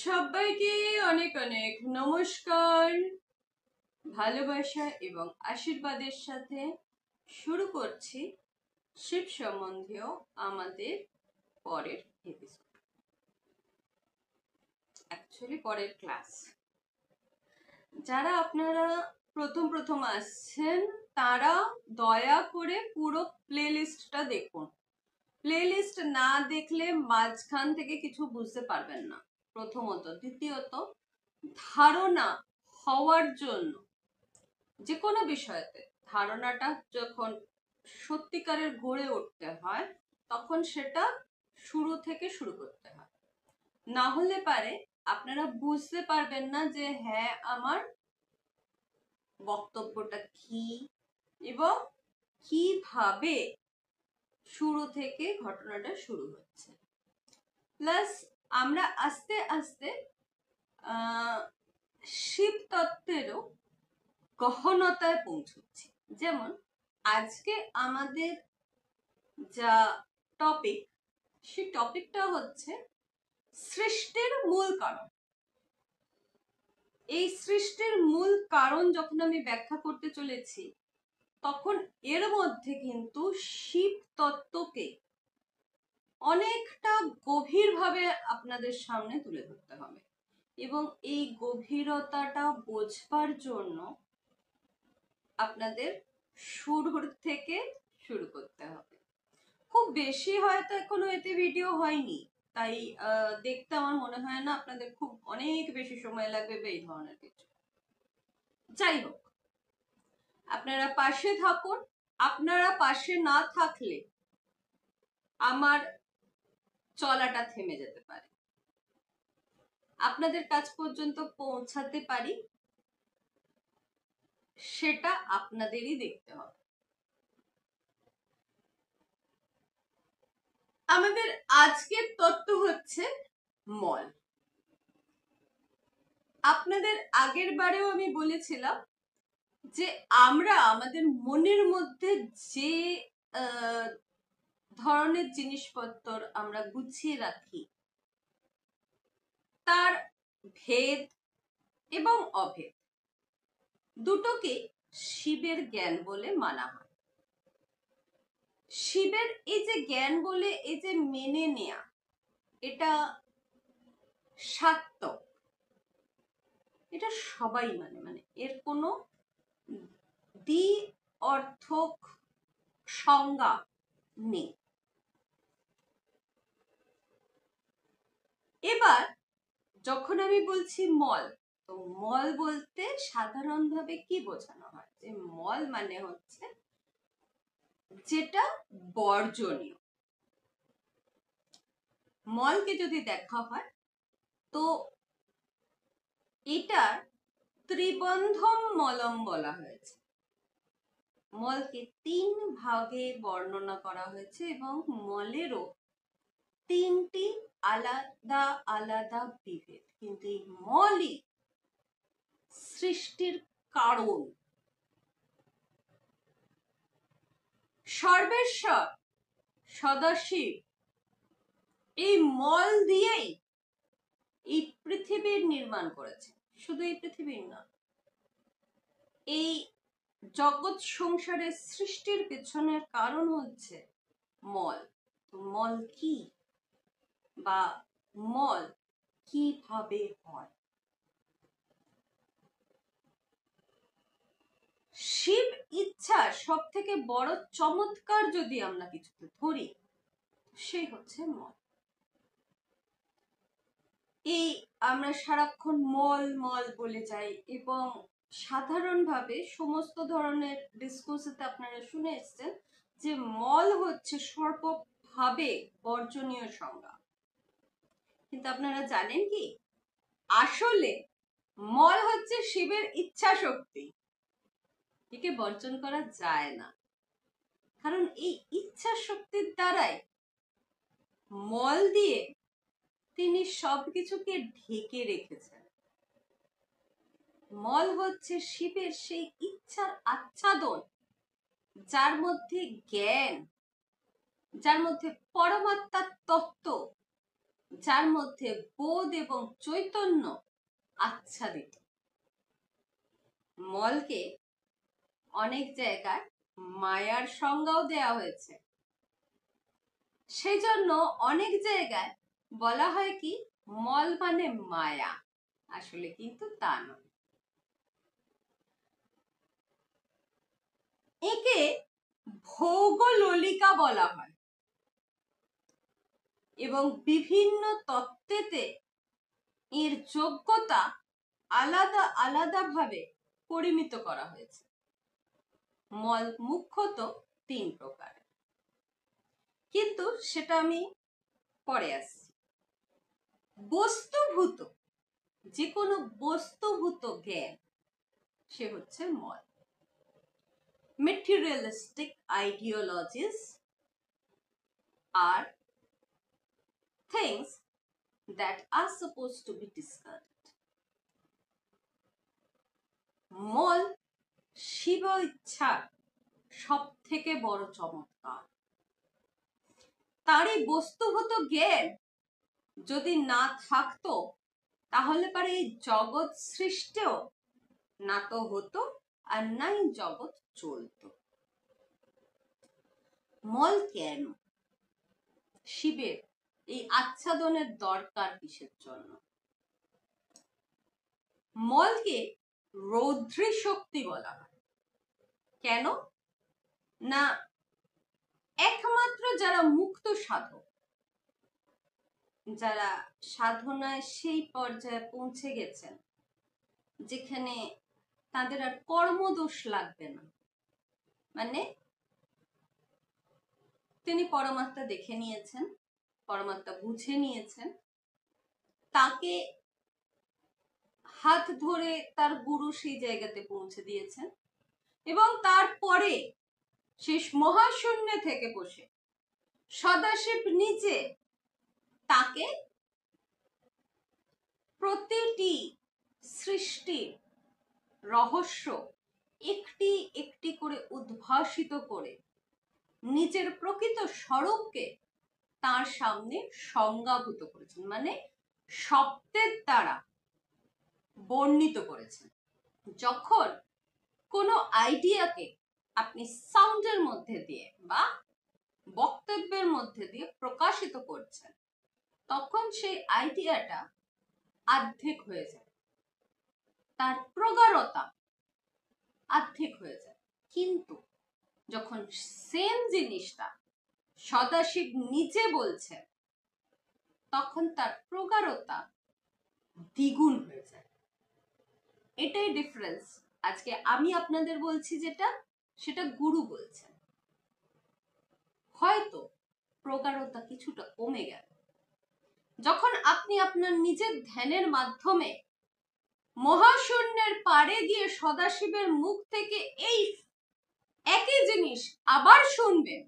সবাইকে অনেক অনেক নমস্কার। ভালোবাসা এবং আশীর্বাদের সাথে শুরু করছি শিব সম্বন্ধীয় আমাদের পরের এপিসোড, অ্যাকচুয়ালি পরের ক্লাস। যারা আপনারা প্রথম আসছেন তারা দয়া করে পুরো প্লেলিস্টটা দেখুন। প্লেলিস্ট না দেখলে মাঝখান থেকে কিছু বুঝতে পারবেন না, প্রথমত। দ্বিতীয়ত, ধারণা হওয়ার জন্য যে কোনো বিষয়তে ধারণাটা যখন সত্যিকারের গড়ে উঠতে হয় তখন সেটা শুরু থেকে শুরু করতে হয়, না হলে পারে আপনারা বুঝতে পারবেন না যে হ্যাঁ আমার বক্তব্যটা কি এবং কিভাবে শুরু থেকে ঘটনাটা শুরু হচ্ছে। প্লাস আমরা আস্তে আস্তে শিব তত্ত্বেরও গহনতায় পৌঁছচ্ছি। যেমন আজকে আমাদের যা টপিক, সেই টপিকটা হচ্ছে সৃষ্টির মূল কারণ। এই সৃষ্টির মূল কারণ যখন আমি ব্যাখ্যা করতে চলেছি তখন এর মধ্যে কিন্তু শিব তত্ত্বকে অনেকটা গভীরভাবে আপনাদের সামনে তুলে ধরতে হবে এবং এই গভীরতাটা বোঝবার জন্য আপনাদের শুরুর থেকে শুরু করতে হবে। খুব বেশি হয়তো এখনো এতে ভিডিও হয়নি, তাই দেখতে আমার মনে হয় না আপনাদের খুব অনেক বেশি সময় লাগবে বা এই ধরনের কিছু। যাই হোক, আপনারা পাশে থাকুন। আপনারা পাশে না থাকলে আমার চলাটা থেমে যেতে পারে। আপনাদের কাছ পর্যন্ত পৌঁছাতে পারি সেটা আপনাদেরই দেখতে হবে। আমাদের আজকের তত্ত্ব হচ্ছে মল। আপনাদের আগের বারেও আমি বলেছিলাম যে আমরা আমাদের মনের মধ্যে যে ধরনের জিনিসপত্র আমরা গুছিয়ে রাখি তার ভেদ এবং অভেদ দুটোকে শিবের জ্ঞান বলে মানা হয়। শিবের এই যে জ্ঞান বলে এই যে মেনে নেয়া, এটা সাত্ত্বিক, এটা সবাই মানে এর কোনো দ্বি অর্থক সংজ্ঞা নেই। এবার যখন আমি বলছি মল, তো মল বলতে সাধারণভাবে কি বোঝানো হয়? যে মল মানে হচ্ছে যেটা বর্জনীয়। মলকে যদি দেখা হয় তো এটার ত্রিবন্ধম মলম বলা হয়েছে। মলকে 3 ভাগে বর্ণনা করা হয়েছে এবং মলেরও 3টি আলাদা আলাদা বিভেদ, কিন্তু এই মলই সৃষ্টির কারণ। সর্বেশ্বর সদাশিব এই মল দিয়েই এই পৃথিবীর নির্মাণ করেছে। শুধু এই পৃথিবীর না, এই জগৎ সংসারের সৃষ্টির পেছনের কারণ হচ্ছে মল। তো মল কি বা মল কিভাবে হয়? শিব ইচ্ছার সব থেকে বড় চমৎকার যদি আমরা কিছুতে ধরি, সেই হচ্ছে মল। এই আমরা সারাক্ষণ মল মল বলে যাই এবং সাধারণভাবে সমস্ত ধরনের ডিসকোর্সে আপনারা শুনে এসছেন যে মল হচ্ছে সর্বভাবে বর্জনীয় সংজ্ঞা। কিন্তু আপনারা জানেন কি, আসলে মল হচ্ছে শিবের ইচ্ছা শক্তি। একে বর্জন করা যায় না, কারণ এই ইচ্ছা শক্তির দ্বারাই মল দিয়ে তিনি সবকিছুকে ঢেকে রেখেছেন। মল হচ্ছে শিবের সেই ইচ্ছার আচ্ছাদন, যার মধ্যে জ্ঞান, যার মধ্যে পরমাত্মার তত্ত্ব, যার মধ্যে বোধ এবং চৈতন্য আচ্ছাদিত। মলকে অনেক জায়গায় মায়ার সংজ্ঞাও দেয়া হয়েছে। সেই জন্য অনেক জায়গায় বলা হয় কি মল মানে মায়া, আসলে কিন্তু তা নয়। একে ভৌগোলিকা বলা হয় এবং বিভিন্ন তত্ত্বেতে এর যোগ্যতা আলাদা আলাদা ভাবে পরিমিত করা হয়েছে। মল মুখ্যত 3 প্রকার, কিন্তু সেটা আমি পরে আসছি। বস্তুভূত, যে কোনো বস্তুভূত জ্ঞান সে হচ্ছে মল। Materialistic ideologies are things that are supposed to be discarded. মল শিব ইচ্ছার সব থেকে বড় চমৎকার। তারই বস্তুভূত জ্ঞান যদি না থাকতো তাহলে পরে এই জগৎ সৃষ্টিও না তো হতো আর নাই জগৎ চলতো। মল কেন? শিবের এই আচ্ছাদনের দরকার কিসের জন্য? মলকে রৌদ্রী শক্তি বলা হয়। কেন না, একমাত্র যারা মুক্ত সাধক, যারা সাধনায় সেই পর্যায়ে পৌঁছে গেছেন যেখানে তাদের আর কর্মদোষ লাগবে না, মানে তিনি পরমাত্মা দেখে নিয়েছেন, পরমাত্মা বুঝে নিয়েছেন, তাকে হাত ধরে তার গুরু সেই জায়গাতে পৌঁছে দিয়েছেন এবং তারপরে শেষ মহাশূন্যে থেকে বসে সদাশিব নিজে তাকে প্রতিটি সৃষ্টির রহস্য একটি একটি করে উদ্ভাসিত করে নিজের প্রকৃত স্বরূপকে তার সামনে সংজ্ঞাভূত করেছেন, মানে শব্দের দ্বারা বর্ণিত করেছেন। যখন কোনো আইডিয়াকে আপনি সাউন্ডের মধ্যে দিয়ে বা বক্তব্যের মধ্যে দিয়ে প্রকাশিত করছেন, তখন সেই আইডিয়াটা আর্ধেক হয়ে যায়, তার প্রগাঢ়তা আর্ধেক হয়ে যায়। কিন্তু যখন সেম জিনিসটা সদাশিব নিজে বলছেন তখন তার প্রগাঢ়তা দ্বিগুণ হয়ে যায়। এটাই ডিফারেন্স। আজকে আমি আপনাদের বলছি যেটা, সেটা গুরু বলছেন, হয়তো প্রগাঢ়তা কিছুটা কমে গেল। যখন আপনি আপনার নিজের ধ্যানের মাধ্যমে মহাশূন্যের পাড়ে গিয়ে সদাশিবের মুখ থেকে এই একই জিনিস আবার শুনবেন,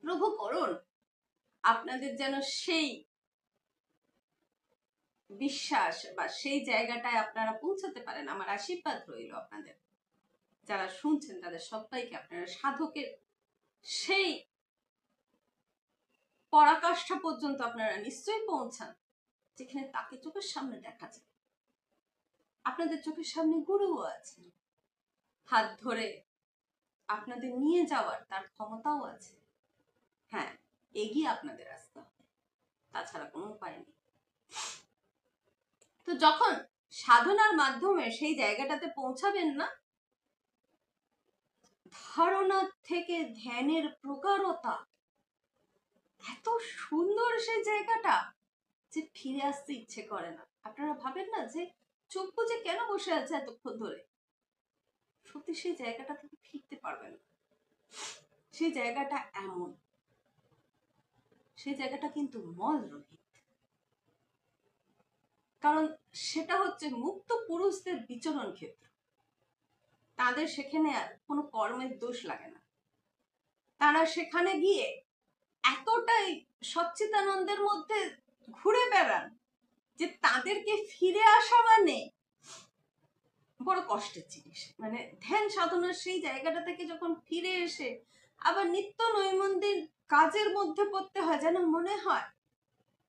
প্রভু করুন আপনাদের যেন সেই বিশ্বাস বা সেই জায়গাটায় আপনারা পৌঁছাতে পারেন। আমার আশীর্বাদ রইল আপনাদের, যারা শুনছেন তাদের সবাইকে, আপনারা সাধকের সেই পরাকাষ্ঠা পর্যন্ত আপনারা নিশ্চয়ই পৌঁছান যেখানে তাকে চোখের সামনে দেখা যায়। আপনাদের চোখের সামনে গুরুও আছেন, হাত ধরে আপনাদের নিয়ে যাওয়ার তার ক্ষমতাও আছে। হ্যাঁ, এগিয়ে আপনাদের আসতে হবে, তাছাড়া কোনো উপায় নেই। তো যখন সাধনার মাধ্যমে সেই জায়গাটাতে পৌঁছাবেন না, ধারণা থেকে ধ্যানের প্রগাঢ়তা এত সুন্দর সেই জায়গাটা যে ফিরে আসতে ইচ্ছে করে না। আপনারা ভাবেন না যে চোখ বুজে কেন বসে আছে এতক্ষণ ধরে, সত্যি সেই জায়গাটা থেকে ফিরতে পারবেন না। সেই জায়গাটা এমন, সেই জায়গাটা কিন্তু মল রহিত, কারণ সেটা হচ্ছে মুক্ত পুরুষদের বিচরণ ক্ষেত্র। তাদের সেখানে আর কোনো কর্মের দোষ লাগে না। তারা সেখানে গিয়ে এতটাই সচ্চিদানন্দের মধ্যে ঘুরে বেড়ান যে তাদেরকে ফিরে আসা মানে বড় কষ্টের জিনিস। মানে ধ্যান সাধনার সেই জায়গাটা থেকে যখন ফিরে এসে আবার নিত্য নৈমন্দির কাজের মধ্যে পড়তে হয়, যেন মনে হয়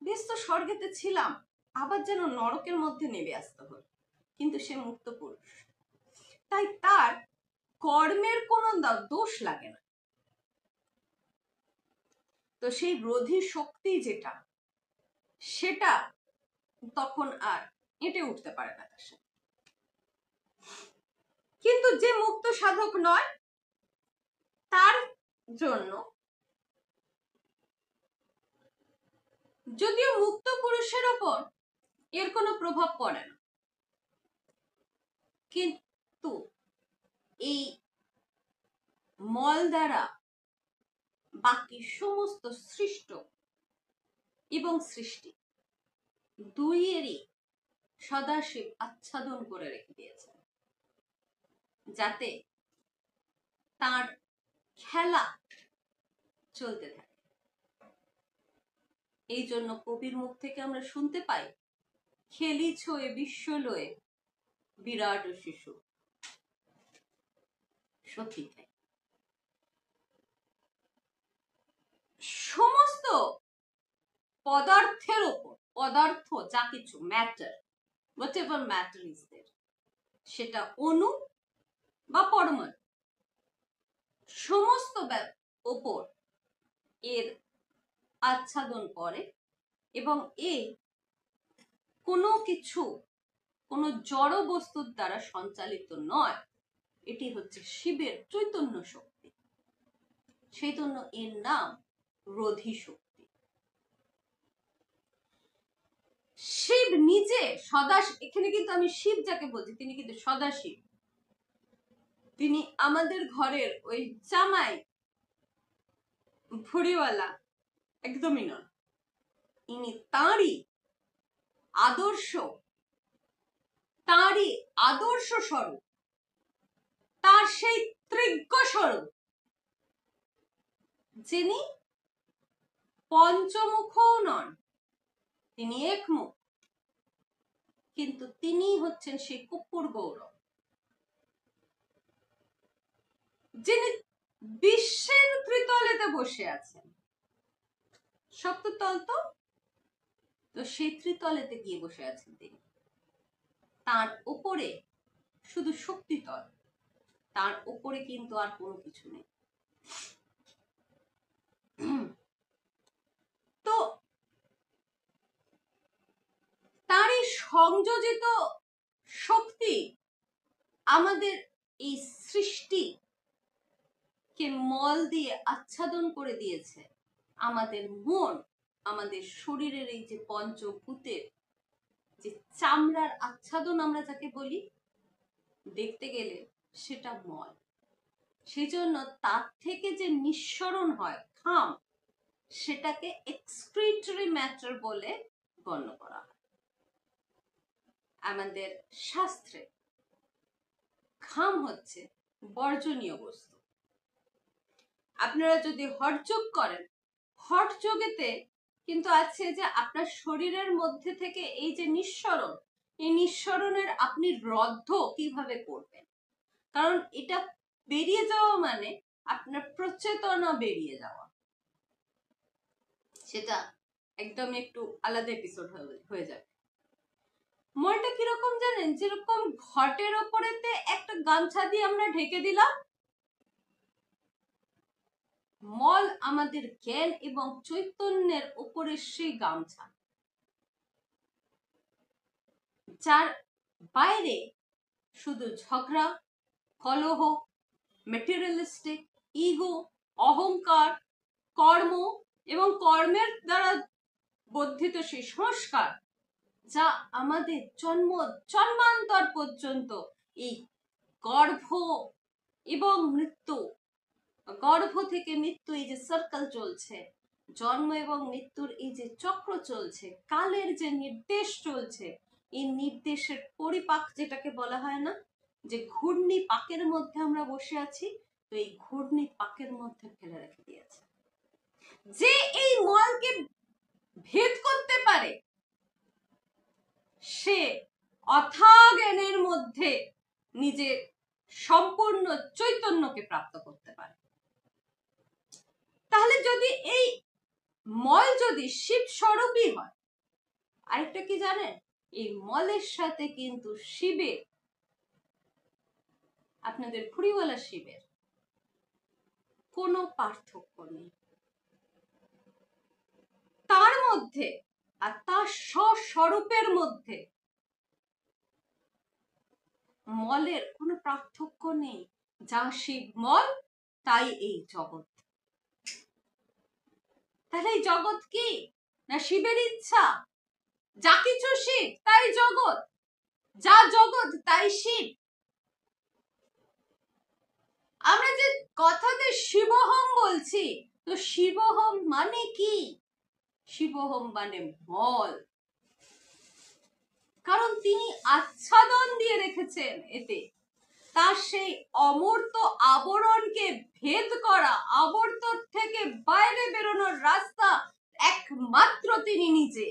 বেশ তো স্বর্গেতে ছিলাম, আবার যেন নরকের মধ্যে নেমে আসতে হল। কিন্তু সে মুক্ত পুরুষ, তাই তার কর্মের কোনো দোষ লাগে না। তো সেই রোধী শক্তি যেটা, সেটা তখন আর এঁটে উঠতে পারে না তার সাথে। কিন্তু যে মুক্ত সাধক নয়, তার জন্য যদিও মুক্ত পুরুষের ওপর এর কোনো প্রভাব পড়ে না, কিন্তু এই মল দ্বারা বাকি সমস্ত সৃষ্ট এবং সৃষ্টি দুইয়েরই সদাশিব আচ্ছাদন করে রেখে দিয়েছেন, যাতে তার খেলা চলতে থাকে। এই জন্য কবির মুখ থেকে আমরা শুনতে পাই, খেলিছ এ বিশ্বলয়ে বিরাট শিশু। সত্যি তাই। সমস্ত পদার্থের ওপর, পদার্থ যা কিছু matter, whatever matter is there, সেটা অণু বা পরমাণু, সমস্ত ওপর এর আচ্ছাদন করে এবং এ কোনো কিছু, কোনো জড় বস্তুর দ্বারা সঞ্চালিত নয়। এটি হচ্ছে শিবের চৈতন্য শক্তি, সেই জন্য এর নাম রোধী শক্তি। শিব নিজে সদাশিব, এখানে কিন্তু আমি শিব যাকে বলছি তিনি কিন্তু সদাশিব, তিনি আমাদের ঘরের ওই জামাই ভুড়িওয়ালা একদমই নন। ইনি তাঁরই আদর্শ স্বরূপ, তার সেই ত্রিজ্ঞ স্বরূপ, যিনি পঞ্চমুখও নন, তিনি একমুখ, কিন্তু তিনি হচ্ছেন সেই কর্পূর গৌরব, যিনি বিশ্বের ত্রিতলেতে বসে আছেন। সপ্ততল তো সেই ত্রিতলেতে গিয়ে বসে আছেন তিনি। তার উপরে শুধু শক্তিতল, তার উপরে কিন্তু আর কোনো কিছু নেই। তো তার এই সংযোজিত শক্তি আমাদের এই সৃষ্টিকে মল দিয়ে আচ্ছাদন করে দিয়েছে। আমাদের মন, আমাদের শরীরের এই যে পঞ্চভূতের যে চামড়ার আচ্ছাদন আমরা যাকে বলি, দেখতে গেলে সেটা মল। সেজন্য তার থেকে যে নিঃসরণ হয় ঘাম, সেটাকে এক্সক্রিটরি ম্যাটার বলে গণ্য করা হয়। আমাদের শাস্ত্রে ঘাম হচ্ছে বর্জনীয় বস্তু। আপনারা যদি হঠযোগ করেন, হঠযোগেতে কিন্তু আছে যে আপনার শরীরের মধ্যে থেকে এই যে নিঃসরণ, এই নিঃসরণের আপনি রদ্ধ কিভাবে করবেন, কারণ এটা বেরিয়ে যাওয়া মানে আপনার প্রচেতনা বেরিয়ে যাওয়া। সেটা একদম একটু আলাদা এপিসোড হয়ে যাবে। মলটা কিরকম জানেন, যেরকম ঘটের ওপরেতে একটা গামছা দিয়ে আমরা ঢেকে দিলাম, মল আমাদের জ্ঞান এবং চৈতন্যের উপরে সেই গামছা, যার বাইরে শুধু ঝগড়া, কলহ, মেটেরিয়ালিস্টিক, ইগো, অহংকার, কর্ম এবং কর্মের দ্বারা বর্ধিত সেই সংস্কার, যা আমাদের জন্মান্তর পর্যন্ত এই গর্ভ এবং মৃত্যু, গর্ভ থেকে মৃত্যু, এই যে সার্কেল চলছে, জন্ম এবং মৃত্যুর এই যে চক্র চলছে, কালের যে নির্দেশ চলছে, এই নির্দেশের পরিপাক যেটাকে বলা হয় না, যে ঘূর্ণি পাকের মধ্যে আমরা বসে আছি, তো এই ঘূর্ণি পাকের মধ্যে ফেলে রেখে দিয়েছে। যে এই মলকে ভেদ করতে পারে, সে অথাহ জ্ঞানের মধ্যে নিজের সম্পূর্ণ চৈতন্যকে প্রাপ্ত করতে পারে। যদি এই মল যদি শিব স্বরূপই হয়, আরেকটা কি জানেন, এই মলের সাথে কিন্তু শিবের, আপনাদের ভুঁড়িওয়ালা শিবের কোনো পার্থক্য নেই। তার মধ্যে আর তার স্বস্বরূপের মধ্যে মলের কোনো পার্থক্য নেই। যা শিব মল তাই এই জগৎ। তাহলে এই জগৎ কি না শিবের ইচ্ছা? যা কিছু শিব তাই জগৎ, যা জগৎ তাই শিব। আমরা যে কথাতে শিবহম বলছি, তো শিবহম মানে কি? শিবহম মানে মল। কারণ তিনি আচ্ছাদন দিয়ে রেখেছেন এতে, তার সেই অমূর্ত আবরণকে ভেদ করা, আবর্ত থেকে বাইরে বেরোনোর রাস্তা একমাত্র তিনি নিজে।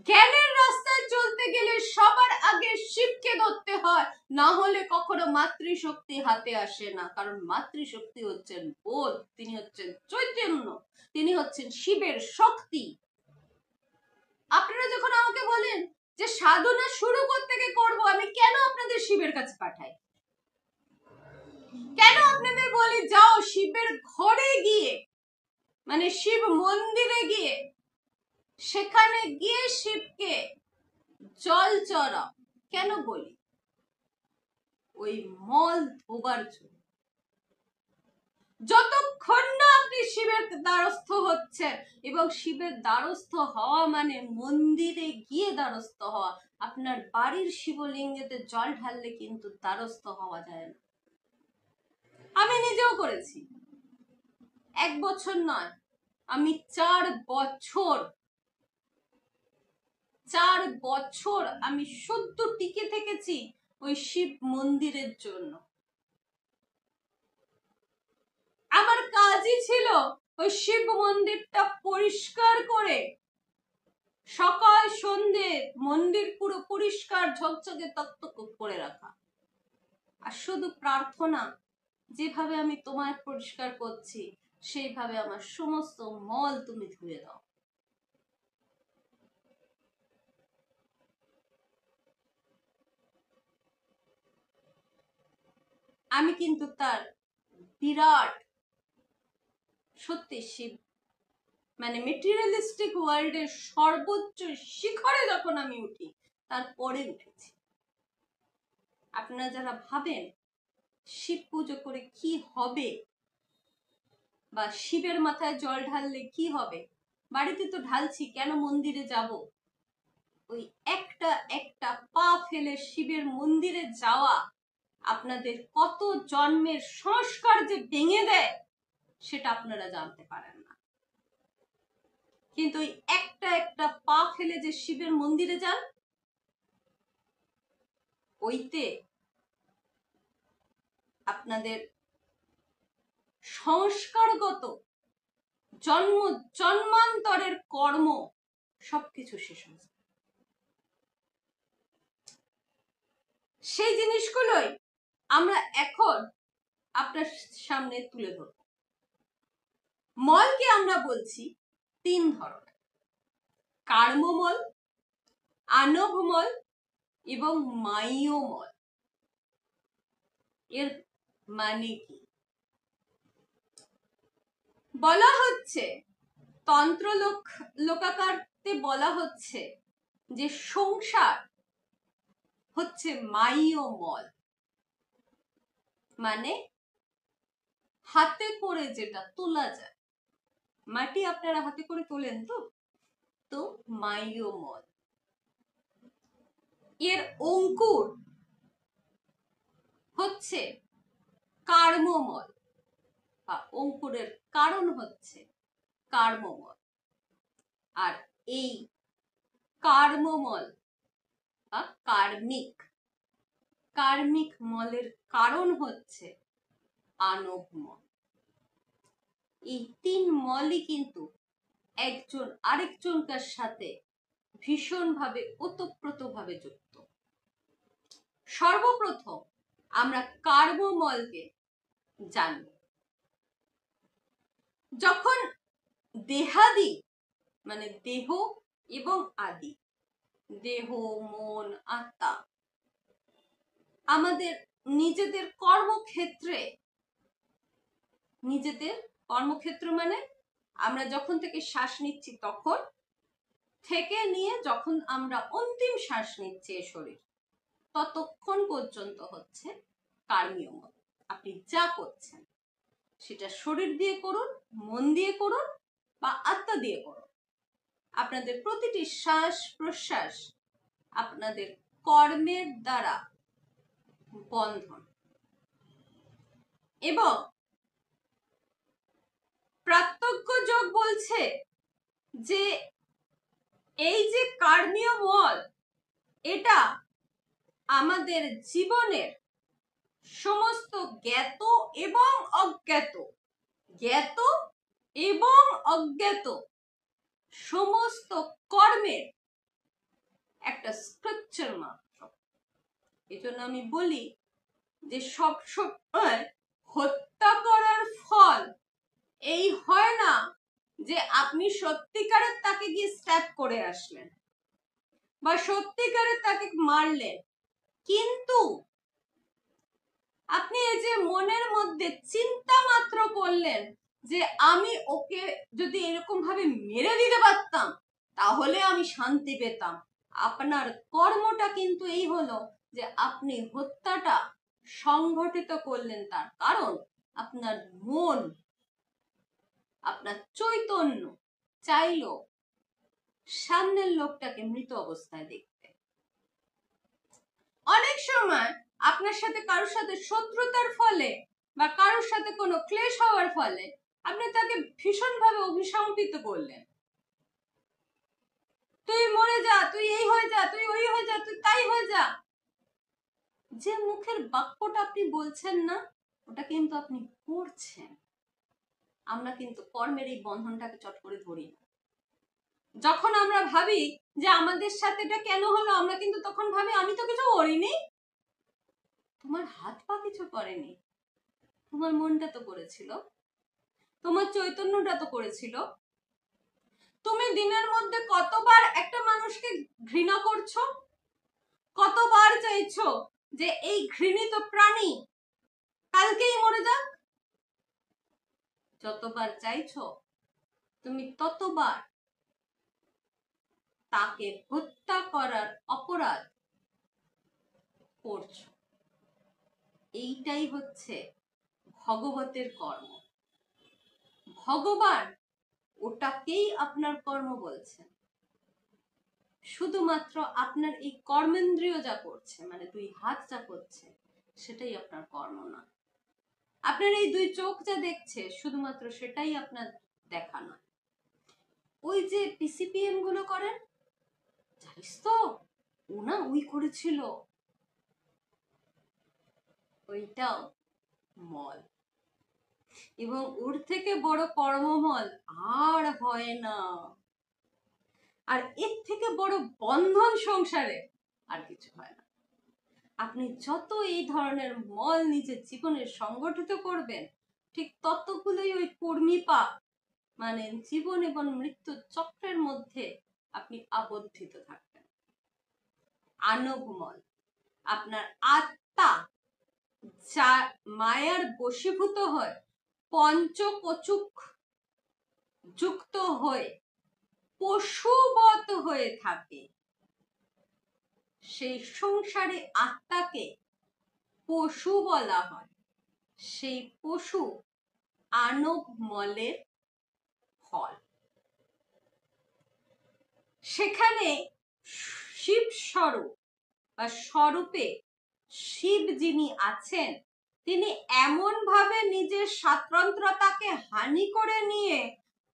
জ্ঞানের রাস্তায় চলতে গেলে সবার আগে শিবকে ধরতে হয়, না হলে কখনো মাতৃশক্তি হাতে আসে না। কারণ মাতৃশক্তি হচ্ছেন বোধ, তিনি হচ্ছেন চৈতন্য, তিনি হচ্ছেন শিবের শক্তি। আপনারা যখন আমাকে বলেন যে সাধনা শুরু করতে গিয়ে করবো, আমি কেন আপনাদের শিবের কাছে পাঠাই? কেন আপনাদের বলি যাও শিবের ঘরে গিয়ে, মানে শিব মন্দিরে গিয়ে, সেখানে গিয়ে শিবকে জল চড়াও? কেন বলি? ওই মল ধোবার জন্য। যতক্ষণ না আপনি শিবের দ্বারস্থ হচ্ছেন, এবং শিবের দ্বারস্থ হওয়া মানে মন্দিরে গিয়ে দ্বারস্থ হওয়া। আপনার বাড়ির শিবলিঙ্গেতে জল ঢাললে কিন্তু দ্বারস্থ হওয়া যায় না। আমি নিজেও করেছি, 1 বছর নয়, আমি 4 বছর আমি শুদ্ধ টিকে থেকেছি ওই শিব মন্দিরের জন্য। আমার কাজই ছিল ওই শিব মন্দিরটা পরিষ্কার করে, সকাল সন্ধে মন্দির পুরো পরিষ্কার ঝকঝকে তকতক করে রাখা। আর শুধু প্রার্থনা, যেভাবে আমি তোমায় পরিষ্কার করছি সেইভাবে আমার সমস্ত মল তুমি ধুয়ে দাও। আমি কিন্তু তার বিরাট, সত্যি শিব মানে মেটেরিয়ালিস্টিক ওয়ার্ল্ডের সর্বোচ্চ শিখরে যখন আমি উঠি, তারপরে উঠেছি। আপনারা যারা ভাবেন শিব পুজো করে কি হবে, বা শিবের মাথায় জল ঢাললে কি হবে, বাড়িতে তো ঢালছি, কেন মন্দিরে যাব? ওই একটা একটা পা ফেলে শিবের মন্দিরে যাওয়া আপনাদের কত জন্মের সংস্কার যে ভেঙে দেয়, সেটা আপনারা জানতে পারেন না। কিন্তু ওই একটা একটা পা ফেলে যে শিবের মন্দিরে যান, ওইতে আপনাদের সংস্কারগত জন্মান্তরের কর্ম সবকিছু শেষ হয়ে যায়। সেই জিনিসগুলোই আমরা এখন আপনার সামনে তুলে ধরব। মলকে আমরা বলছি 3 ধরনের: কার্মমল, আনবমল এবং মাইয় মল। এর মানে কি? বলা হচ্ছে, তন্ত্র লোকাকারতে বলা হচ্ছে যে সংসার হচ্ছে মাইয় মল, মানে হাতে করে যেটা তোলা যায়। মাটি আপনারা হাতে করে তোলেন তো মাইয় মল। এর অঙ্কুর হচ্ছে কার্মমল, বা অঙ্কুরের কারণ হচ্ছে কার্মমল। আর এই কার্মমল বা কার্মিক মলের কারণ হচ্ছে আনব মল। এই 3 মলই কিন্তু একজন আরেকজনকার সাথে ভীষণভাবে ওতপ্রোতভাবে যুক্ত। সর্বপ্রথম আমরা কার্মমলকে জানব। যখন দেহাদি মানে দেহ এবং আদি, দেহ, মন, আত্মা আমাদের নিজেদের কর্মক্ষেত্র মানে আমরা যখন থেকে শ্বাস নিচ্ছি তখন থেকে নিয়ে যখন আমরা অন্তিম শ্বাস নিচ্ছি এই শরীর, ততক্ষণ পর্যন্ত হচ্ছে কর্মীয় মন। আপনি যা করছেন সেটা শরীর দিয়ে করুন, মন দিয়ে করুন বা আত্মা দিয়ে করুন, আপনাদের প্রতিটি শ্বাস প্রশ্বাস আপনাদের কর্মের দ্বারা বন্ধন। এবং প্রাত্যক্ষ যোগ বলছে যে এই যে কর্মীয় মল, এটা আমাদের জীবনের সমস্ত জ্ঞাত এবং অজ্ঞাত সমস্ত কর্মের একটা স্ক্রিপচার মাত্র। এজন্য আমি বলি যে সব সময় হত্যা করার ফল এই হয় না যে আপনি সত্যিকারের তাকে গিয়ে স্ট্যাপ করে আসলেন বা সত্যিকারের তাকে মারলেন, কিন্তু আপনি এই যে মনের মধ্যে চিন্তা মাত্র করলেন যে আমি ওকে যদি এরকম ভাবে মেরে দিতে পারতাম তাহলে আমি শান্তি পেতাম, আপনার কর্মটা কিন্তু এই হলো যে আপনি হত্যাটা সংঘটিত করলেন। তার কারণ আপনার মন, আপনার চৈতন্য চাইলো সামনের লোকটাকে মৃত অবস্থায় দেখতে। অনেক সময় আপনার সাথে কারোর সাথে শত্রুতার ফলে বা কারোর সাথে কোনো ক্লেশ হওয়ার ফলে আপনি তাকে ভীষণভাবে অভিশংসিত করলেন, তুই মরে যা, তুই এই হয়ে যা, তুই ওই হয়ে যা, তুই তাই হয়ে যা। যে মুখের বাক্যটা আপনি বলছেন না, ওটা কিন্তু আপনি করছেন। আমরা কিন্তু কর্মের এই বন্ধনটাকে চট করে ধরি না। যখন আমরা ভাবি যে আমাদের সাথে এটা কেন হলো, আমরা কিন্তু তখন ভাবি আমি তো কিছু করিনি। তোমার হাত পা কিছু করেনি, তোমার মনটা তো করেছিল, তোমার চৈতন্যটা তো করেছিল। তুমি দিনের মধ্যে কতবার একটা মানুষকে ঘৃণা করছো, কতবার চাইছো যে এই ঘৃণিত প্রাণী কালকেই মরে যাক। যতবার চাইছো তুমি ততবার তাকে হত্যা করার অপরাধ করছো। এইটাই হচ্ছে ভগবতের কর্ম। ভগবান ওটাকেই আপনার কর্ম বলছেন। শুধুমাত্র আপনার এই কর্মেন্দ্রিয় যা করছে, মানে দুই হাত যা করছে, সেটাই আপনার কর্ম না। আপনার এই দুই চোখ যা দেখছে, শুধুমাত্র সেটাই আপনার দেখা নয়। ওই যে পিসিপিএম গুলো করেন, জানিস তো ওনা ওই করেছিল, ওইটাও মল। এবং ওর থেকে বড় কর্মমল আর হয় না। আর এর থেকে বড় বন্ধন সংসারে আর কিছু হয় না। আপনি যত এই ধরনের মল নিজের জীবনে সংগঠিত করবেন, ঠিক ততগুলোই ওই কর্মী পাপ মানে জীবন এবং মৃত্যু চক্রের মধ্যে আপনি আবদ্ধিত থাকবেন। আনবমল, আপনার আত্মা যা মায়ার বশীভূত হয়, পঞ্চকচুক যুক্ত হয়ে পশুবত হয়ে থাকে, সেই সংসারে আত্মাকে পশু বলা হয়। সেই পশু আনব মলের ফল। সেখানে শিব স্বরূপ বা স্বরূপে শিব যিনি আছেন, তিনি এমন ভাবে নিজের স্বাতন্ত্রতাকে হানি করে নিয়ে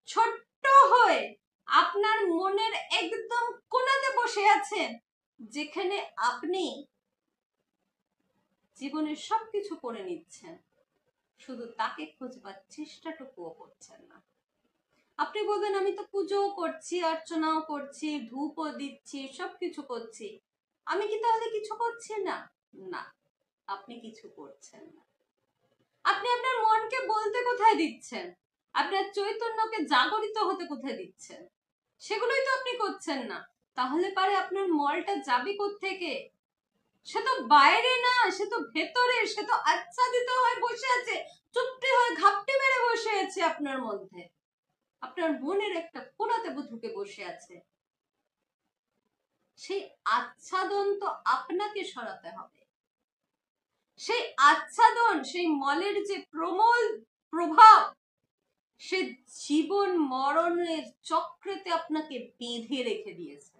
ছোট্ট হয়ে আপনার মনের একদম কোণাতে বসে আছেন, যেখানে আপনি জীবনের সবকিছু করে নিচ্ছেন, শুধু তাকে খোঁজবার চেষ্টাটুকুও করছেন না। আপনি বলবেন আমি তো পুজোও করছি, অর্চনাও করছি, ধূপও দিচ্ছি, সবকিছু করছি, আমি কি তাহলে কিছু করছি না? না, আপনি কিছু করছেন না। আপনি আপনার মনকে বলতে কোথায় দিচ্ছেন? আপনার চৈতন্যকে জাগরিত হতে কোথায় দিচ্ছেন? সেগুলোই তো আপনি করছেন না। তাহলে পারে আপনার মলটা যাবে কোত্থেকে? সে তো বাইরে না, সে তো ভেতরে, সে তো আচ্ছাদিত হয়ে বসে আছে, চুপটি হয়ে ঘাপটি মেরে বসে আছে আপনার মধ্যে। আপনার মনের একটা কোণাতে ঢুকে বসে আছে। সেই আচ্ছাদন তো আপনাকে সরাতে হবে। সেই আচ্ছাদন, সেই মলের যে প্রবল প্রভাব, সে জীবন মরণের চক্রেতে আপনাকে বেঁধে রেখে দিয়েছে।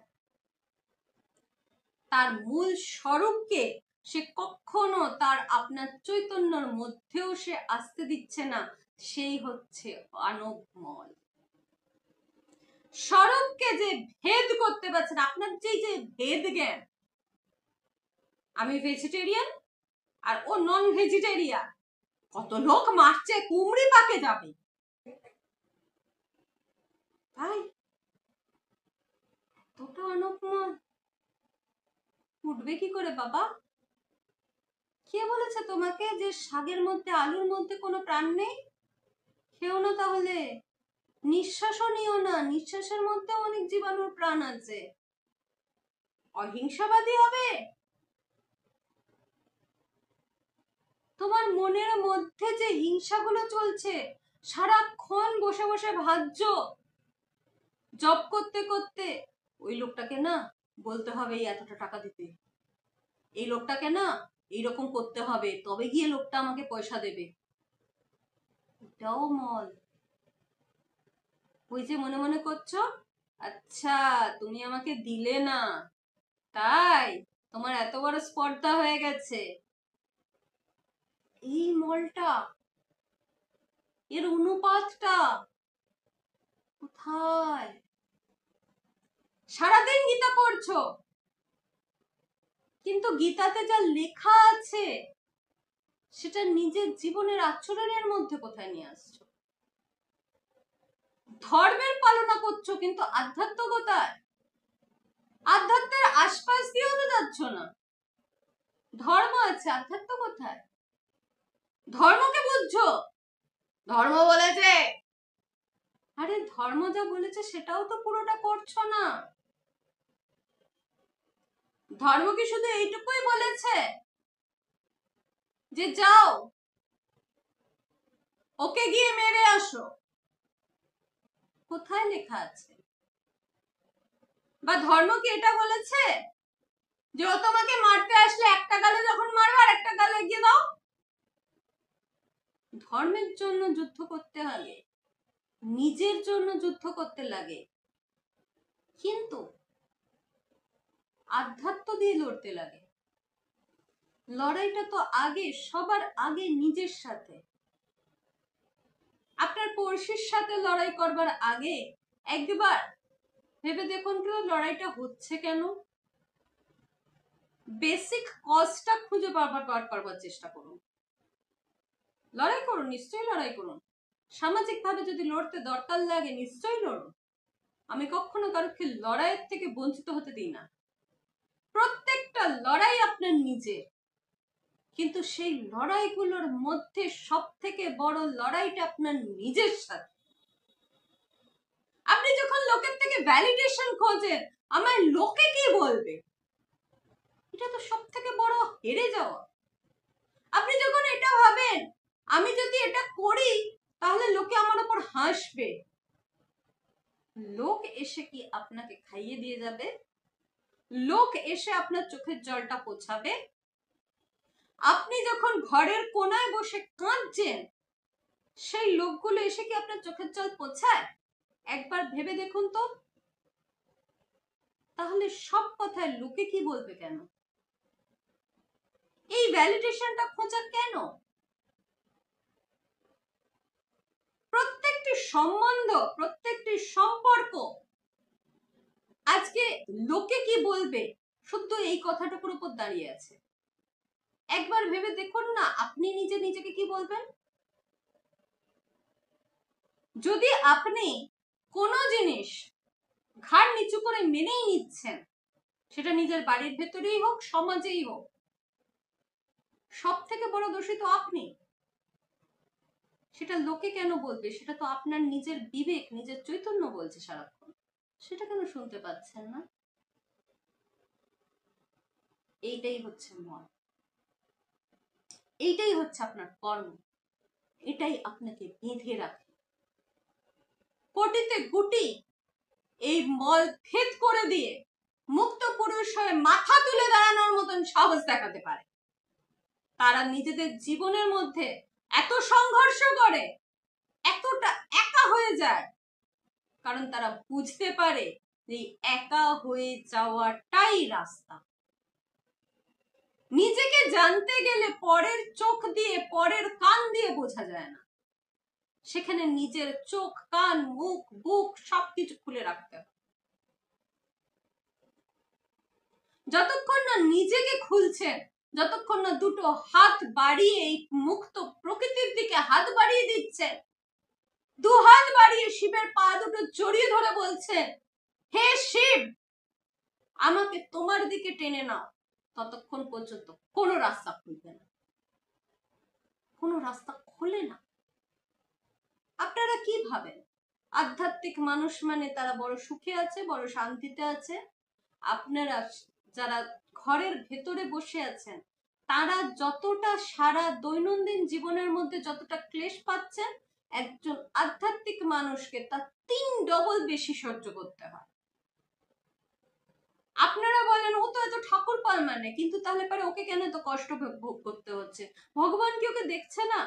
তার মূল স্বরূপকে সে কখনো তার আপনার চৈতন্যর মধ্যেও সে আসতে দিচ্ছে না। সেই হচ্ছে আনবমল। স্বরূপকে যে ভেদ করতে পারছেন, আপনার যে ভেদ জ্ঞান, আমি ভেজিটেরিয়ান আর ও নন ভেজিটেরিয়ান, কত লোক মারছে, কুমড়ি পাকে যাবে, তাই এতটা অনবমল উঠবে কি করে বাবা? কে বলেছে তোমাকে যে শাকের মধ্যে, আলুর মধ্যে কোনো প্রাণ নেই? খেও না তাহলে। নিঃশ্বাসও নিও না, নিঃশ্বাসের মধ্যে অনেক জীবাণুর প্রাণ আছে। অহিংসাবাদী হবে? তোমার মনের মধ্যে যে হিংসাগুলো চলছে, সারাক্ষণ বসে বসে ভাবছো, জব করতে করতে ওই লোকটাকে না বলতে হবে এই এতটা টাকা দিতে, এই লোকটাকে না এইরকম করতে হবে, তবে গিয়ে লোকটা আমাকে পয়সা দেবে। এটাও মল। ওই যে মনে মনে করছো, আচ্ছা তুমি আমাকে দিলে না, তাই তোমার এত বড় স্পর্ধা হয়ে গেছে। এই মলটা, এর অনুপাতটা কোথায়? সারাদিন গীতা পড়ছো, কিন্তু গীতাতে যা লেখা আছে সেটা নিজের জীবনের আচরণের মধ্যে কোথায় নিয়ে আসছো? ধর্মের পালনা করছো কিন্তু আধ্যাত্মিকতায়, আধ্যাত্মের আশপাশ দিয়েও তো যাচ্ছ না। ধর্ম আছে, আধ্যাত্ম কোথায়? ধর্মকে বুঝছো, ধর্ম বলেছে, আরে ধর্ম যা বলেছে সেটাও তো পুরোটা করছো না। ধর্ম কি শুধু এইটুকুই বলেছে যে যাও ওকে গিয়ে মেরে আসো? কোথায় লেখা আছে? বা ধর্ম কি এটা বলেছে যে ও তোমাকে মারতে আসলে একটা গালে যখন মারবে আর একটা গালে গিয়ে দাও? ধর্মের জন্য যুদ্ধ করতে লাগে, নিজের জন্য যুদ্ধ করতে লাগে, কিন্তু আধ্যাত্ম দিয়ে লড়তে লাগে। লড়াইটা তো আগে, সবার আগে নিজের সাথে। আপনার পড়শির সাথে লড়াই করবার আগে একবার ভেবে দেখুন তো লড়াইটা হচ্ছে কেন। বেসিক কজটা খুঁজে বার করবার চেষ্টা করুন। লড়াই করুন, নিশ্চয়ই লড়াই করুন। সামাজিক ভাবে যদি লড়তে দরকার লাগে নিশ্চয়ই লড়ুন। আমি কখনো কারোকে লড়াইয়ের থেকে বঞ্চিত হতে দিই না। প্রত্যেকটা লড়াই আপনার নিজের, কিন্তু সেই লড়াইগুলোর মধ্যে সব থেকে বড় লড়াইটা আপনার নিজের সাথে। আপনি যখন লোকের থেকে ভ্যালিডেশন খোঁজেন, আমার লোকে কি বলবে, এটা তো সব থেকে বড় হেরে যাওয়া। আপনি যখন এটা ভাবেন আমি যদি এটা করি তাহলে লোকে আমার উপর হাসবে, লোক এসে কি আপনাকে খাইয়ে দিয়ে যাবে? লোক এসে আপনার চোখের জলটা পোছাবে? আপনি যখন ঘরের কোনায় বসে কাঁদছেন, সেই লোকগুলো এসে কি আপনার চোখের জল পোছায়? একবার ভেবে দেখুন তো। তাহলে সব কথায় লোকে কি বলবে কেন? এই ভ্যালিডেশনটা খোঁজা কেন? প্রত্যেকটি সম্বন্ধ, প্রত্যেকটি সম্পর্ক আজকে লোকে কি বলবে শুধু এই কথাটুকুর উপর দাঁড়িয়ে আছে। একবার ভেবে দেখুন না আপনি নিজে নিজেকে কি বলবেন। যদি আপনি কোনো জিনিস ঘাড় নিচু করে মেনেই নিচ্ছেন, সেটা নিজের বাড়ির ভেতরেই হোক, সমাজেই হোক, সব থেকে বড় দোষী তো আপনি। সেটা লোকে কেন বলবে? সেটা তো আপনার নিজের বিবেক, নিজের চৈতন্য বলছে সারাক্ষণ। সেটা কেন শুনতে পাচ্ছেন না? এইটাই হচ্ছে মন, এইটাই হচ্ছে আপনার কর্ম, এটাই আপনাকে বেঁধে রাখে। কোটিতে গুটি এই মল ভেদ করে দিয়ে মুক্ত পুরুষ হয়ে মাথা তুলে দাঁড়ানোর মতন সাহস দেখাতে পারে। তারা নিজেদের জীবনের মধ্যে এত সংঘর্ষ করে, এতটা একা হয়ে যায়, কারণ তারা বুঝতে পারে যে একা হয়ে যাওয়াটাই রাস্তা। নিজেকে জানতে গেলে পরের চোখ দিয়ে, পরের কান দিয়ে বোঝা যায় না। সেখানে নিজের চোখ, কান, মুখ, বুক সবকিছু খুলে রাখতে হবে। যতক্ষণ না নিজেকে খুলছেন, যতক্ষণ না দুটো হাত বাড়িয়ে এই মুক্ত প্রকৃতির দিকে হাত বাড়িয়ে দিচ্ছেন, দু হাত বাড়িয়ে শিবের পা দুটো জড়িয়ে ধরে বলছেন, হে শিব, আমাকে তোমার দিকে টেনে নাও, ততক্ষণ পর্যন্ত কোনো রাস্তা খুলবে না, কোনো রাস্তা খোলে না। আপনারা কি ভাবেন আধ্যাত্মিক মানুষ মানে তারা বড় সুখে আছে, বড় শান্তিতে আছে? আপনারা যারা ঘরের ভেতরে বসে আছেন, তারা যতটা সারা দৈনন্দিন জীবনের মধ্যে যতটা ক্লেশ পাচ্ছেন, একজন আধ্যাত্মিক মানুষকে তার 3 ডবল বেশি সহ্য করতে হয়। আপনারা বলেন ও তো এত ঠাকুর পাল মানে, কিন্তু তাহলে পরে ওকে কেন এত কষ্ট ভোগ করতে হচ্ছে? ভগবান কি ওকে দেখছে না?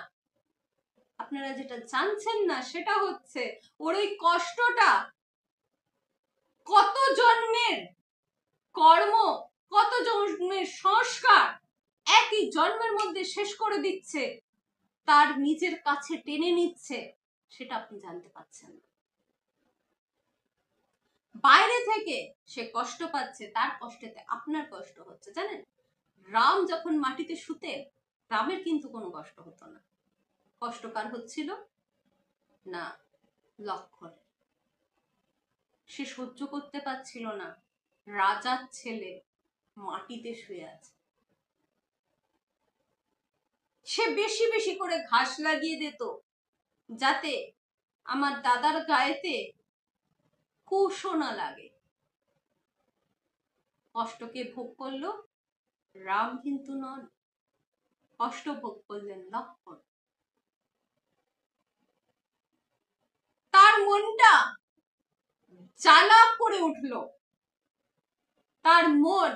আপনারা যেটা জানছেন না সেটা হচ্ছে ওর ওই কষ্টটা কত জন্মের কর্ম, কত জন্মের সংস্কার একই জন্মের মধ্যে শেষ করে দিচ্ছে, তার নিজের কাছে টেনে নিচ্ছে, সেটা আপনি জানতে পাচ্ছেন না। বাইরে থেকে সে কষ্ট পাচ্ছে, তার কষ্টেতে আপনার কষ্ট হচ্ছে। জানেন, রাম যখন মাটিতে শুতেন, রামের কিন্তু কোনো কষ্ট হতো না। কষ্ট কার হচ্ছিল? না, লক্ষ্মণ। সে সহ্য করতে পারছিল না রাজার ছেলে মাটিতে শুয়ে আছে। সে বেশি বেশি করে ঘাস লাগিয়ে দিত, যাতে আমার দাদার গায়েতে কুশো না লাগে। কষ্টকে ভোগ করলো রাম, কিন্তু নন, কষ্ট ভোগ করলেন লক্ষ্মণ। তার মনটা জ্বালা করে উঠলো, তার মন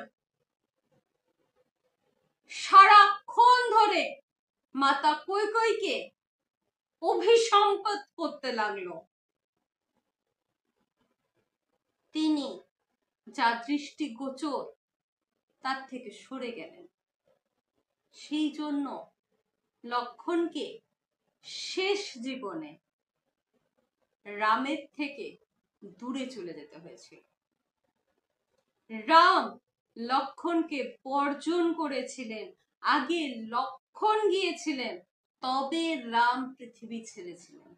সারাক্ষণ ধরে মাতা কৈকেয়ীকে অভিসম্পাত করতে লাগলো। তিনি যা দৃষ্টি গোচর তার থেকে সরে গেলেন। সেই জন্য লক্ষ্মণকে শেষ জীবনে রামের থেকে দূরে চলে যেতে হয়েছিল। রাম লক্ষ্মণকে বর্জন করেছিলেন, আগে লক্ষ্মণ গিয়েছিলেন, তবে রাম পৃথিবী ছেড়েছিলেন।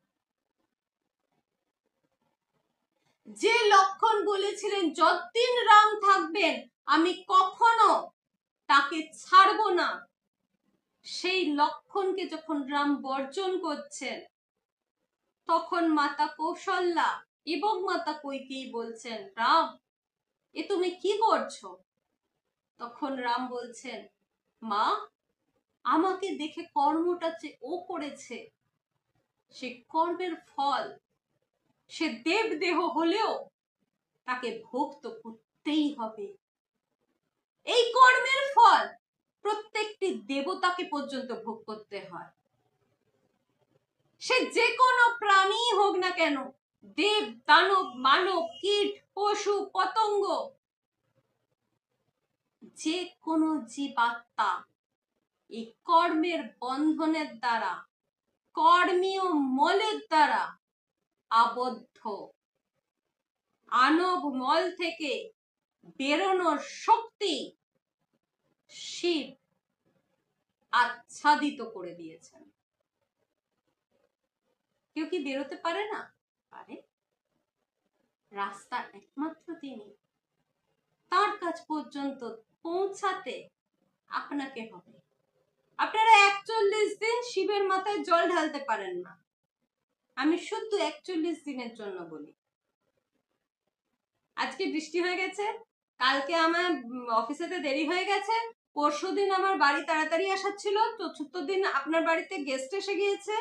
যে লক্ষ্মণ বলেছিলেন যতদিন রাম থাকবেন আমি কখনো তাকে ছাড়বো না, সেই লক্ষ্মণকে যখন রাম বর্জন করছেন, তখন মাতা কৌশল্যা এবং মাতা কৈকেয়ী বলছেন, রাম, এ তুমি কি করছো? তখন রাম বলছেন, মা, আমাকে দেখে কর্মটা যে ও করেছে, সে কর্মের ফল, সে দেব দেহ হলেও তাকে ভোগ তো করতেই হবে। এই কর্মের ফল প্রত্যেকটি দেবতাকে পর্যন্ত ভোগ করতে হয়। সে যে কোনো প্রাণী হোক না কেন, দেব, দানব, মানব, কীট, পশু, পতঙ্গ, যে কোনো জীবাত্মা এই কর্মের বন্ধনের দ্বারা, কর্মীয় মলের দ্বারা আবদ্ধ। আনব মল থেকে বেরোনোর শক্তি শিব আচ্ছাদিত করে দিয়েছেন। কেউ কি বেরোতে পারে না? পারে। রাস্তা একমাত্র তিনি। তার কাছ পর্যন্ত পৌঁছাতে আপনাকে হবে। আপনারা 41 দিন শিবের মাথায় জল ঢালতে পারেন না, আমি শুধু 41 দিনের জন্য বলি। আজকে বৃষ্টি হয়ে গেছে, কালকে আমার অফিসেতে দেরি হয়ে গেছে, পরশুদিন আমার বাড়ি তাড়াতাড়ি আসার ছিল, চতুর্থ দিন আপনার বাড়িতে গেস্ট এসে গিয়েছে।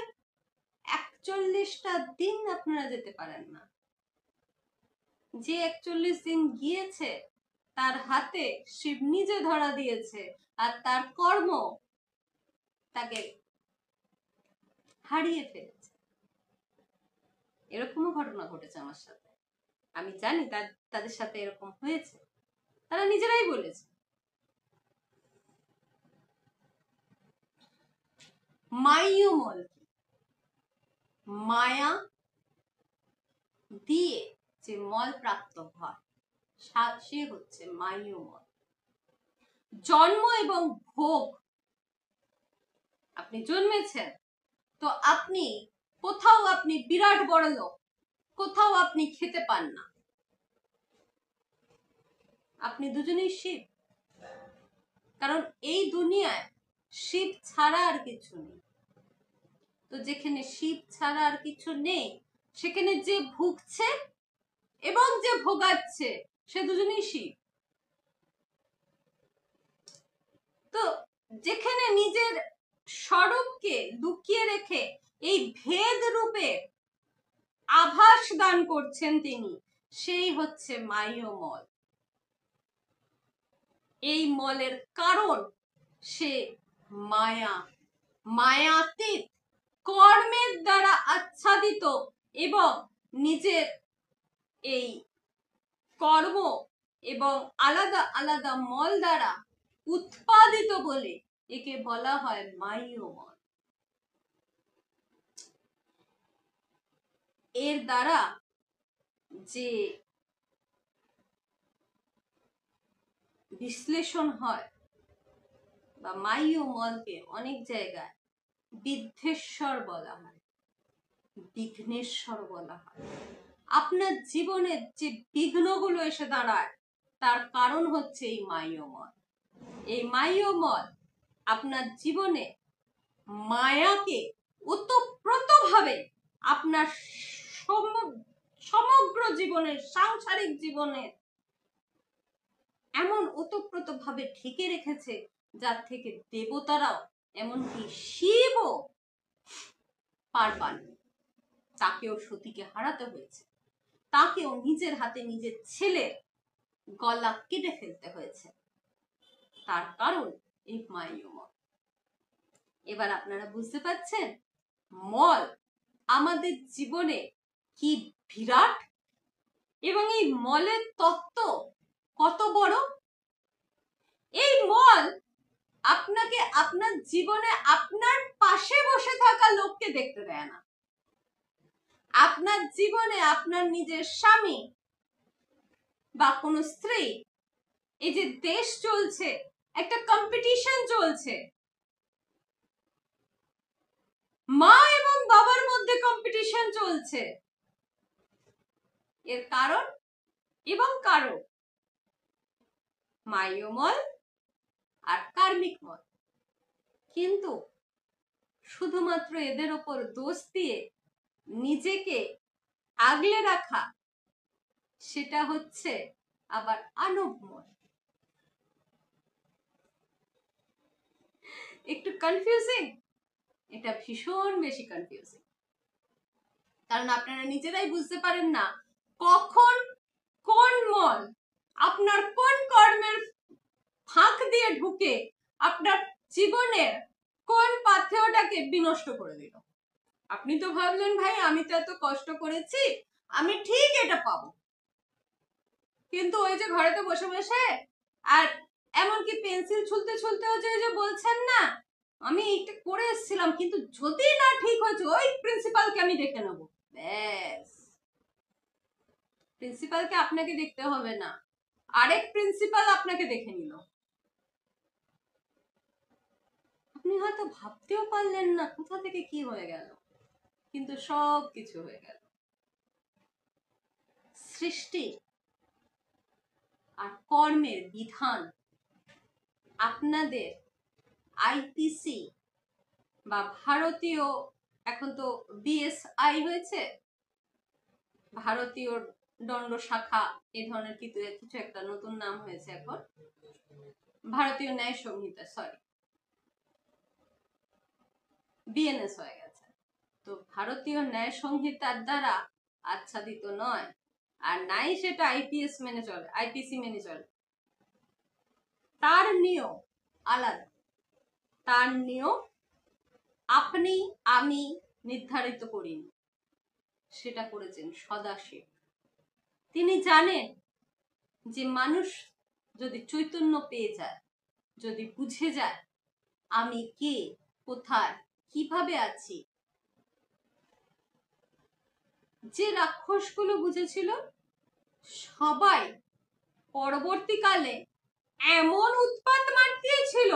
41টা দিন আপনারা যেতে পারেন না। যে 41 দিন গিয়েছে তার হাতে শিব নিজে ধরা দিয়েছে, আর তার কর্ম তাকে হারিয়ে ফেলেছে। এরকমও ঘটনা ঘটেছে আমার সাথে। আমি জানি তাদের সাথে এরকম হয়েছে, তারা নিজেরাই বলেছে। মাইয়মল কি? মায়া দিয়ে যে মল প্রাপ্ত হয় সে হচ্ছে মাইয়মল। জন্ম এবং ভোগ, আপনি জন্মেছেন তো আপনি কোথাও আপনি বিরাট বড় লোক, কোথাও আপনি খেতে পান না, আপনি দুজনেই শিব। কারণ এই দুনিয়ায় শিব ছাড়া আর কিছু নেই। তো যেখানে শিব ছাড়া আর কিছু নেই, সেখানে যে ভুগছে এবং যে ভোগাচ্ছে সে দুজনেই শিব। তো যেখানে নিজের স্বরূপকে লুকিয়ে রেখে এই ভেদ রূপে আভাস দান করছেন তিনি, সেই হচ্ছে মাইয়মল। এই মলের কারণ সে মায়া, মায়াতীত, কর্মের দ্বারা আচ্ছাদিত এবং নিজের এই কর্ম এবং আলাদা আলাদা মল দ্বারা উৎপাদিত বলে একে বলা হয় মাইয়মল। এর দ্বারা যে বিশ্লেষণ হয়, বা মাইয়মলকে অনেক জায়গায় বিদ্ধেশ্বর বলা হয়, বিঘ্নেশ্বর বলা হয়। আপনার জীবনের যে বিঘ্নগুলো এসে দাঁড়ায় তার কারণ হচ্ছে এই মাইয়মল। এই মাইয়মল আপনার জীবনে মায়াকে ওতপ্রোতভাবে আপনার সমগ্র জীবনের, সাংসারিক জীবনের এমন ওতপ্রোতভাবে ঢেকে রেখেছে যার থেকে দেবতারাও, এমনকি শিবও পার পাননি। তাকেও সতীকে হারাতে হয়েছে, তাকেও নিজের হাতে নিজের ছেলের গলা কেটে ফেলতে হয়েছে। তার কারণ এই মাইয়মল। এবার আপনারা বুঝতে পারছেন মল আমাদের জীবনে কি বিরাট, এবং এই মলের তত্ত্ব কত বড়। এই মল আপনাকে আপনার জীবনে আপনার পাশে বসে থাকা লোককে দেখতে দেয় না। আপনার জীবনে আপনার নিজের স্বামী বা কোনো স্ত্রী, এই যে দেশ চলছে, একটা কম্পিটিশন চলছে, মা এবং বাবার মধ্যে কম্পিটিশন চলছে, এর কারণ এবং কারণ মাইয়মল আর কার্মিক মল। কিন্তু শুধুমাত্র এদের ওপর দোষ দিয়ে নিজেকে আগলে রাখা, সেটা হচ্ছে আবার আনবমল। একটু কনফিউজিং, এটা ভীষণ বেশি কনফিউজিং। কারণ আপনারা নিজেরাই বুঝতে পারেন না কখন কোন মল আপনার কোন কর্মের ফাঁক দিয়ে ঢুকে আপনার জীবনের কোন পাথেয়টাকে বিনষ্ট করে দিল। আপনি তো ভাবলেন ভাই আমি তো এত কষ্ট করেছি, আমি ঠিক এটা পাবো, কিন্তু ওই যে ঘরেতে বসে বসে আর এমনকি পেন্সিল ছুলতে ছুলতেও যে বলছেন না আমি এটা করে এসেছিলাম, কিন্তু যদি না ঠিক হয়েছে ওই প্রিন্সিপালকে আমি দেখে নেবো। ব্যাস, প্রিন্সিপালকে আপনাকে দেখতে হবে না, আরেক প্রিন্সিপাল আপনাকে দেখে নিল। আপনি হয়তো ভাবতেও পারলেন না কোথা থেকে কি হয়ে গেল, কিন্তু সব কিছু হয়ে গেল। সৃষ্টি আর কর্মের বিধান আপনাদের আইপিসি বা ভারতীয় এখন তো বিএসআই হয়েছে, ভারতীয় দণ্ড শাখা, এই ধরনের কিছু একটা নতুন নাম হয়েছে এখন, ভারতীয় ন্যায় সংহিতা, সরি বিএনএস হয়ে গেছে। তো ভারতীয় ন্যায় সংহিতার দ্বারা আচ্ছাদিত নয়, আর নাই সেটা আইপিএস মেনে চলে, আইপিসি মেনে চলে। তার নিয়ম আলাদা, তার নিয়ম আপনি আমি নির্ধারিত করিনি, সেটা করেছেন সদাশিব। তিনি জানেন যে মানুষ যদি চৈতন্য পেয়ে যায়, যদি বুঝে যায় আমি কে, কোথায়, কিভাবে আছি, যে রাক্ষসগুলো বুঝেছিল সবাই পরবর্তীকালে এমন উৎপাত মারতেছিল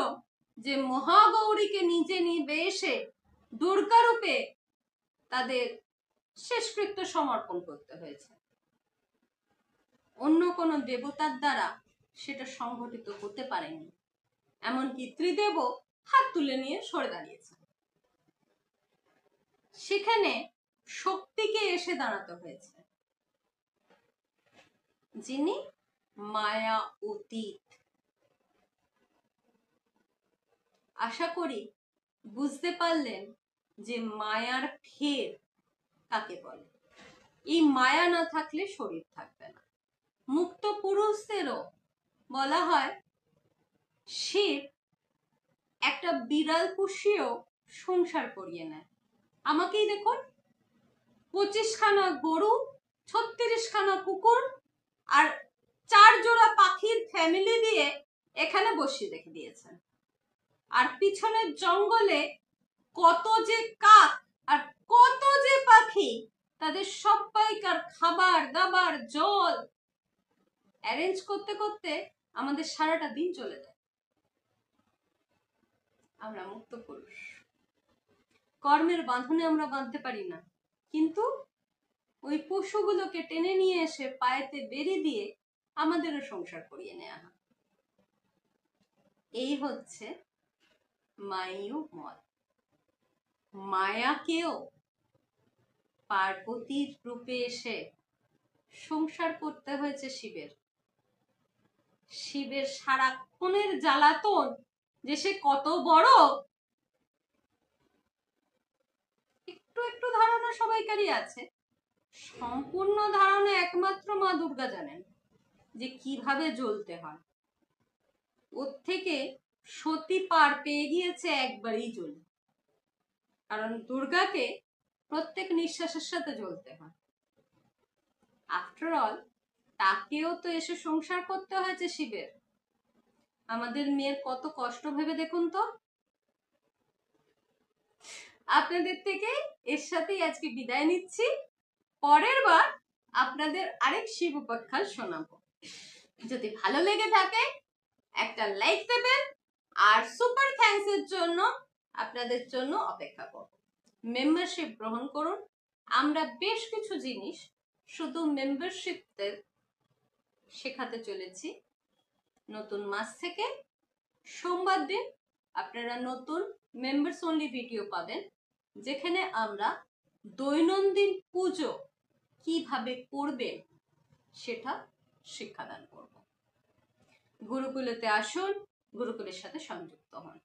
যে মহাগৌরীকে নিজে নিয়ে এসে দুর্গা রূপে তাদের শেষকৃত্য সমর্পণ করতে হয়েছে। অন্য কোনো দেবতার দ্বারা সেটা সংঘটিত হতে পারেনি, এমনকি ত্রিদেবও হাত তুলে নিয়ে সরে দাঁড়িয়েছে। সেখানে শক্তিকে এসে দাঁড়াতে হয়েছে, যিনি মায়া অতীত। আশা করি বুঝতে পারলেন যে মায়ার ফের কাকে বলে। এই মায়া না থাকলে শরীর থাকবে না। মুক্ত পুরুষদেরও বলা হয় শিব একটা বিড়াল পুষিয়েও সংসার করিয়ে নেয়। আমাকেই দেখুন, 25খানা গরু, 36খানা কুকুর আর 4 জোড়া পাখির ফ্যামিলি দিয়ে এখানে বসিয়ে রেখে দিয়েছেন। আর পিছনের জঙ্গলে কত যে কাক আর কত যে পাখি, তাদের সবাইকার খাবার দাবার জল অ্যারেঞ্জ করতে করতে আমাদের সারাটা দিন চলে যায়। আমরা মুক্ত পুরুষ, কর্মের বাঁধনে আমরা বাঁধতে পারি না, কিন্তু ওই পশুগুলোকে টেনে নিয়ে এসে পায়েতে বেরি দিয়ে আমাদেরও সংসার করিয়ে নেওয়া হয়। এই হচ্ছে মায়ু মত। মায়াকেও পার্বতীর রূপে এসে সংসার করতে হয়েছে শিবের। শিবের সারাক্ষণের জ্বালাতন যে সে কত বড়, একটু একটু ধারণা সবাইকারই আছে। সম্পূর্ণ ধারণা একমাত্র মা দুর্গা জানেন যে কিভাবে জ্বলতে হয়। ওর থেকে সতী পার পেয়ে গিয়েছে একবারই জ্বলে, কারণ দুর্গাকে প্রত্যেক নিঃশ্বাসের সাথে জ্বলতে হয়। আফটার অল তাকেও তো এসে সংসার করতে হয়েছে শিবের। আমাদের মেয়ের কত কষ্ট ভেবে দেখুন তো। আপনাদের থেকে এর সাথেই আজকে বিদায় নিচ্ছি। পরের বার আপনাদের আরেক শিব উপাখ্যান শোনাবো। যদি ভালো লেগে থাকে একটা লাইক দেবেন, আর সুপার থ্যাঙ্কস এর জন্য আপনাদের জন্য অপেক্ষা করব। মেম্বারশিপ গ্রহণ করুন। আমরা বেশ কিছু জিনিস শুধু মেম্বারশিপদের শেখাতে চলেছি। নতুন মাস থেকে সোমবার দিন আপনারা নতুন মেম্বার্স অনলি ভিডিও পাবেন, যেখানে আমরা দৈনন্দিন পুজো কিভাবে করবেন সেটা শিক্ষাদান করব। গুরুকুলেতে আসুন, গুরুকুলের সাথে সংযুক্ত হন।